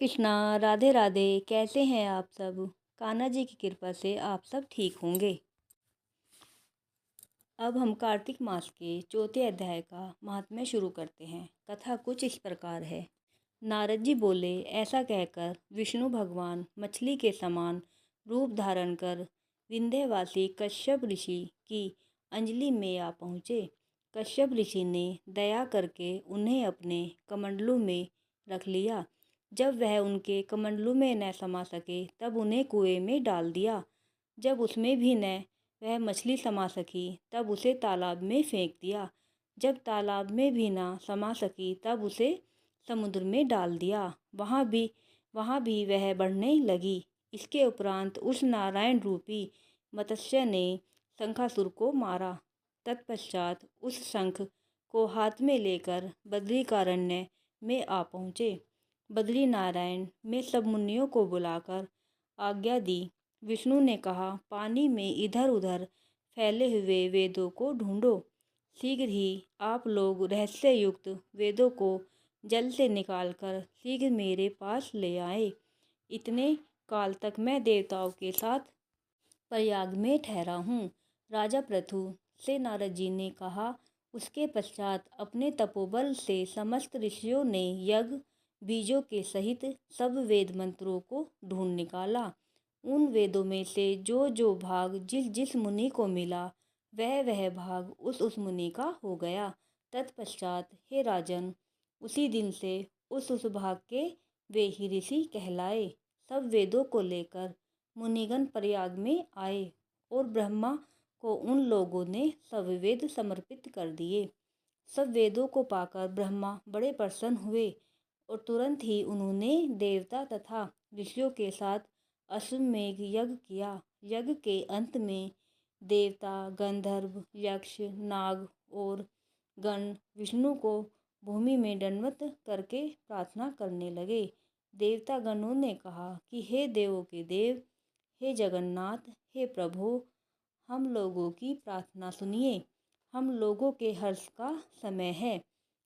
कृष्णा, राधे राधे। कैसे हैं आप सब? कान्हा जी की कृपा से आप सब ठीक होंगे। अब हम कार्तिक मास के चौथे अध्याय का महात्म्य शुरू करते हैं। कथा कुछ इस प्रकार है। नारद जी बोले, ऐसा कहकर विष्णु भगवान मछली के समान रूप धारण कर विंध्यवासी कश्यप ऋषि की अंजलि में आ पहुँचे। कश्यप ऋषि ने दया करके उन्हें अपने कमंडलू में रख लिया। जब वह उनके कमंडलू में न समा सके तब उन्हें कुएं में डाल दिया। जब उसमें भी न वह मछली समा सकी तब उसे तालाब में फेंक दिया। जब तालाब में भी ना समा सकी तब उसे समुद्र में डाल दिया। वहाँ भी वह बढ़ने लगी। इसके उपरांत उस नारायण रूपी मत्स्य ने शंखासुर को मारा। तत्पश्चात उस शंख को हाथ में लेकर बद्रिकारण्य में आ पहुँचे। बद्री नारायण में सब मुनियों को बुलाकर आज्ञा दी। विष्णु ने कहा, पानी में इधर उधर फैले हुए वेदों को ढूंढो। शीघ्र ही आप लोग रहस्य युक्त वेदों को जल से निकालकर शीघ्र मेरे पास ले आए। इतने काल तक मैं देवताओं के साथ प्रयाग में ठहरा हूँ। राजा पृथु से नारद जी ने कहा। उसके पश्चात अपने तपोबल से समस्त ऋषियों ने यज्ञ बीजों के सहित सब वेद मंत्रों को ढूंढ निकाला। उन वेदों में से जो भाग जिस जिस मुनि को मिला वह भाग उस मुनि का हो गया। तत्पश्चात हे राजन, उसी दिन से उस भाग के वे ही ऋषि कहलाए। सब वेदों को लेकर मुनिगण प्रयाग में आए और ब्रह्मा को उन लोगों ने सब वेद समर्पित कर दिए। सब वेदों को पाकर ब्रह्मा बड़े प्रसन्न हुए और तुरंत ही उन्होंने देवता तथा ऋषियों के साथ अश्वमेध यज्ञ किया। यज्ञ के अंत में देवता, गंधर्व, यक्ष, नाग और गण विष्णु को भूमि में दंडवत करके प्रार्थना करने लगे। देवता गणों ने कहा कि हे देवों के देव, हे जगन्नाथ, हे प्रभु, हम लोगों की प्रार्थना सुनिए। हम लोगों के हर्ष का समय है,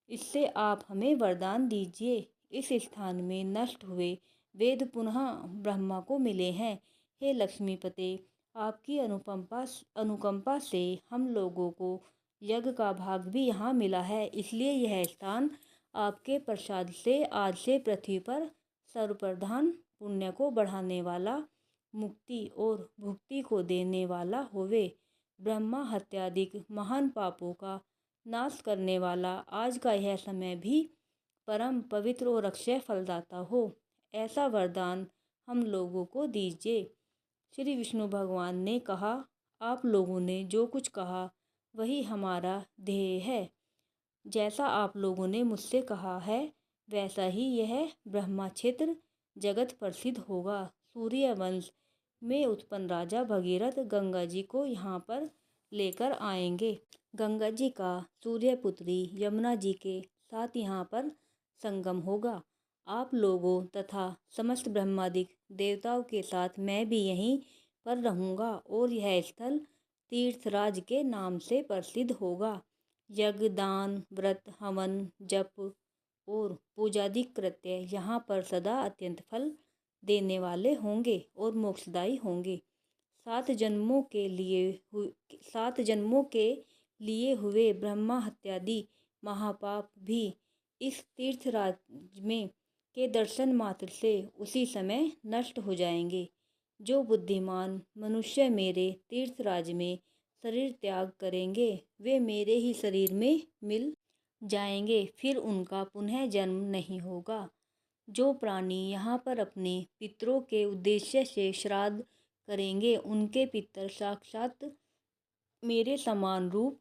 इससे आप हमें वरदान दीजिए। इस स्थान में नष्ट हुए वेद पुनः ब्रह्मा को मिले हैं। हे लक्ष्मीपते, आपकी अनुकंपा से हम लोगों को यज्ञ का भाग भी यहाँ मिला है। इसलिए यह स्थान आपके प्रसाद से आज से पृथ्वी पर सर्वप्रधान पुण्य को बढ़ाने वाला, मुक्ति और भुक्ति को देने वाला होवे। ब्रह्मा हत्यादिक महान पापों का नाश करने वाला आज का यह समय भी परम पवित्र और अक्षय फलदाता हो, ऐसा वरदान हम लोगों को दीजिए। श्री विष्णु भगवान ने कहा, आप लोगों ने जो कुछ कहा वही हमारा ध्येय है। जैसा आप लोगों ने मुझसे कहा है वैसा ही यह ब्रह्मा क्षेत्र जगत प्रसिद्ध होगा। सूर्य वंश में उत्पन्न राजा भगीरथ गंगा जी को यहाँ पर लेकर आएंगे। गंगा जी का सूर्यपुत्री यमुना जी के साथ यहाँ पर संगम होगा। आप लोगों तथा समस्त ब्रह्मादिक देवताओं के साथ मैं भी यहीं पर रहूँगा और यह स्थल तीर्थराज के नाम से प्रसिद्ध होगा। यज्ञ, दान, व्रत, हवन, जप और पूजादि कृत्य यहाँ पर सदा अत्यंत फल देने वाले होंगे और मोक्षदायी होंगे। 7 जन्मों के लिए हुए ब्रह्मा हत्यादि महापाप भी इस तीर्थराज में के दर्शन मात्र से उसी समय नष्ट हो जाएंगे। जो बुद्धिमान मनुष्य मेरे तीर्थराज में शरीर त्याग करेंगे वे मेरे ही शरीर में मिल जाएंगे, फिर उनका पुनः जन्म नहीं होगा। जो प्राणी यहाँ पर अपने पितरों के उद्देश्य से श्राद्ध करेंगे उनके पितर साक्षात मेरे समान रूप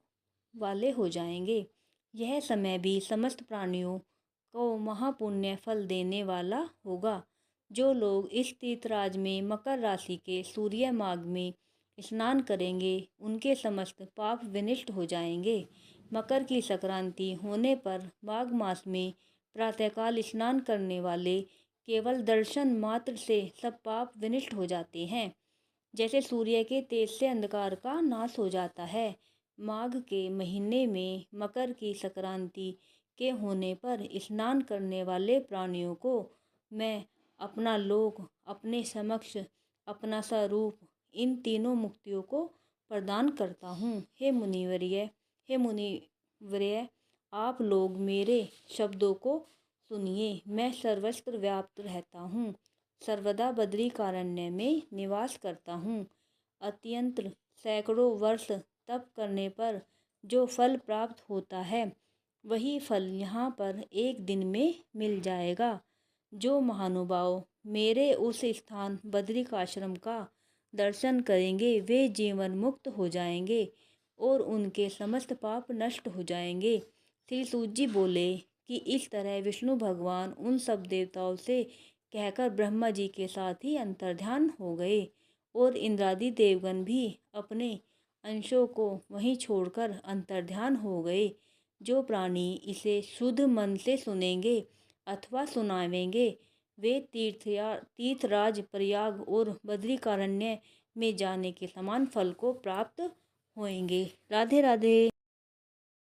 वाले हो जाएंगे। यह समय भी समस्त प्राणियों को महापुण्य फल देने वाला होगा। जो लोग इस तीर्थराज में मकर राशि के सूर्य माघ में स्नान करेंगे उनके समस्त पाप विनष्ट हो जाएंगे। मकर की संक्रांति होने पर माघ मास में प्रातःकाल स्नान करने वाले केवल दर्शन मात्र से सब पाप विनष्ट हो जाते हैं। जैसे सूर्य के तेज से अंधकार का नाश हो जाता है, माघ के महीने में मकर की संक्रांति के होने पर स्नान करने वाले प्राणियों को मैं अपना लोक, अपने समक्ष अपना स्वरूप, इन तीनों मुक्तियों को प्रदान करता हूँ। हे मुनिवर्य, आप लोग मेरे शब्दों को सुनिए। मैं सर्वत्र व्याप्त रहता हूँ, सर्वदा बद्रिकारण्य में निवास करता हूँ। अत्यंत सैकड़ों वर्ष तप करने पर जो फल प्राप्त होता है, वही फल यहाँ पर एक दिन में मिल जाएगा। जो महानुभाव मेरे उस स्थान बद्रिकाश्रम का दर्शन करेंगे, वे जीवन मुक्त हो जाएंगे और उनके समस्त पाप नष्ट हो जाएंगे। श्री सूत जी बोले कि इस तरह विष्णु भगवान उन सब देवताओं से कहकर ब्रह्मा जी के साथ ही अंतर्ध्यान हो गए और इंद्रादि देवगण भी अपने अंशों को वहीं छोड़कर अंतर्ध्यान हो गए। जो प्राणी इसे शुद्ध मन से सुनेंगे अथवा सुनावेंगे, वे तीर्थराज प्रयाग और बद्रिकारण्य में जाने के समान फल को प्राप्त होंगे। राधे राधे।